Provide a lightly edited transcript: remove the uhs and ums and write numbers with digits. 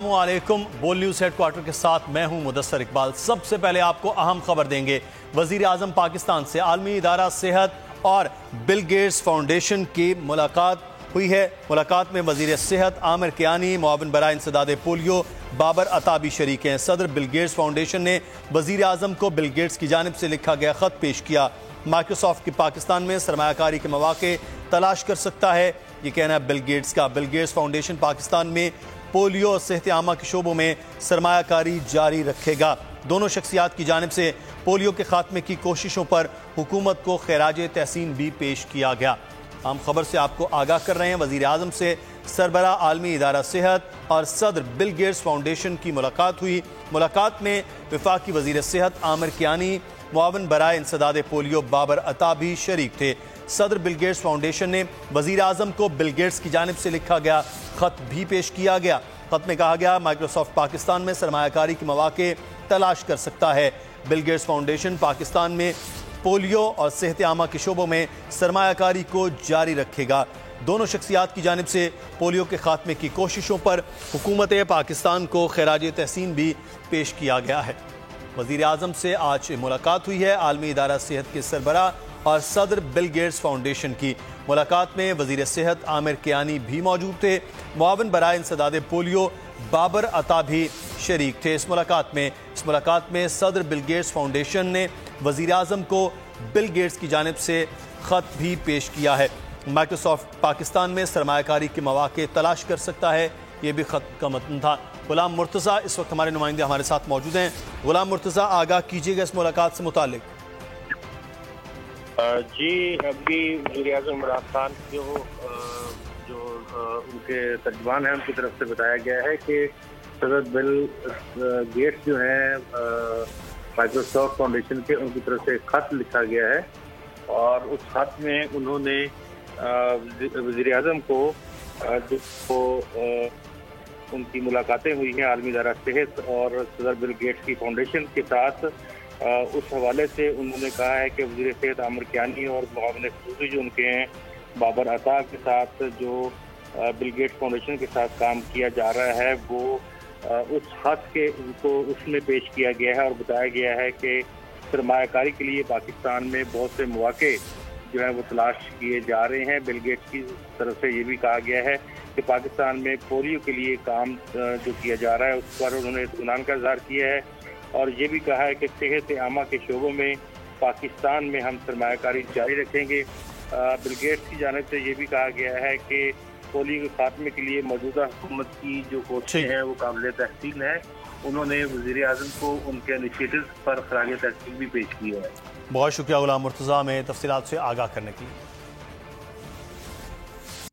वालेकुम। बोल news head quarter के साथ मैं हूं मुदस्सर इकबाल। सबसे पहले आपको अहम खबर देंगे। वज़ीर आज़म पाकिस्तान से आलमी इदारा सेहत और बिल गेट्स फाउंडेशन की मुलाकात हुई है। मुलाकात में वज़ीर सेहत आमिर कियानी, मुआविन बराए इंसदाद पोलियो बाबर अता भी शरीक हैं। सदर बिल गेट्स फाउंडेशन ने वज़ीर आज़म को बिल गेट्स की जानिब से लिखा गया ख़त पेश किया। माइक्रोसॉफ्ट की पाकिस्तान में सरमायाकारी के मौके तलाश कर सकता है, ये कहना है बिल गेट्स का। बिल गेट्स फाउंडेशन पाकिस्तान में पोलियो और सेहत आमा के शोबों में सरमायाकारी जारी रखेगा। दोनों शख्सियात की जानिब से पोलियो के खात्मे की कोशिशों पर हुकूमत को खैराज तहसीन भी पेश किया गया। हम खबर से आपको आगाह कर रहे हैं। वज़ीर आज़म से सरबरा आलमी इदारा सेहत और सदर बिल गेट्स फाउंडेशन की मुलाकात हुई। मुलाकात में वफाकी वज़ीर सेहत आमिर कियानी, मुआविन बराए इंसदाद पोलियो बाबर अता भी शरीक थे। सदर बिल गेट्स फाउंडेशन ने वज़ीर आज़म को बिल गेट्स की जानिब से लिखा गया ख़त भी पेश किया गया। ख़त में कहा गया, माइक्रोसॉफ्ट पाकिस्तान में सरमायाकारी के मौके तलाश कर सकता है। बिल गेट्स फाउंडेशन पाकिस्तान में पोलियो और सेहत आमा के शोबों में सरमायाकारी को जारी रखेगा। दोनों शख्सियात की जानिब से पोलियो के खात्मे की कोशिशों पर हुकूमत पाकिस्तान को खैराज तहसीन भी पेश किया गया है। वज़ीर आज़म से आज मुलाकात हुई है। आलमी इदारा सेहत के सरबरा और सदर बिल गेट्स फाउंडेशन की मुलाकात में वज़ीर सेहत आमिर कियानी भी मौजूद थे। मुआविन बराए इंसदाद पोलियो बाबर अता भी शरीक थे इस मुलाकात में सदर बिल गेट्स फाउंडेशन ने वज़ीर आज़म को बिल गेट्स की जानिब से ख़त भी पेश किया है। माइक्रोसॉफ्ट पाकिस्तान में सरमायाकारी के मौके तलाश कर सकता है, ये भी ख़त का मतन था। गुलाम मुर्तज़ा इस वक्त हमारे नुमाइंदे हमारे साथ मौजूद हैं। गुलाम मुर्तज़ा, आगाह कीजिएगा इस मुलाकात से मुतालिक। जी, अभी वज़ीर आज़म इमरान खान जो उनके तर्जुमान हैं उनकी तरफ से बताया गया है कि सदर बिल गेट्स जो हैं माइक्रोसॉफ्ट फाउंडेशन के, उनकी तरफ से ख़त लिखा गया है और उस ख़त में उन्होंने वज़ीर आज़म को उनकी मुलाकातें हुई हैं आलमी इदारा सेहत और सदर बिल गेट्स की फाउंडेशन के साथ, उस हवाले से उन्होंने कहा है कि वज़ीर सेहत आमिर कियानी और मुआविन खसूसी जो उनके हैं बाबर अता के साथ जो बिल गेट्स फाउंडेशन के साथ काम किया जा रहा है, वो उस ख़त के को उसमें पेश किया गया है और बताया गया है कि सरमायाकारी के लिए पाकिस्तान में बहुत से मौके जो है वो तलाश किए जा रहे हैं। बिल गेट्स की तरफ से ये भी कहा गया है कि पाकिस्तान में पोलियो के लिए काम जो किया जा रहा है उस पर उन्होंने इत्मीनान का इज़हार किया है और ये भी कहा है कि सेहत आमा के शोबों में पाकिस्तान में हम सरमायाकारी जारी रखेंगे। बिल गेट्स की जानिब से ये भी कहा गया है कि पोलियो के खात्मे के लिए मौजूदा हुकूमत की जो कोशिशें हैं वो काबिल तहसीन है। उन्होंने वज़ीर आज़म को उनके इनिशिएटिव पर खराज तहसीन भी पेश किया है। बहुत शुक्रिया गुलाम मुर्तज़ा में तफसीलात से आगाह करने के लिए।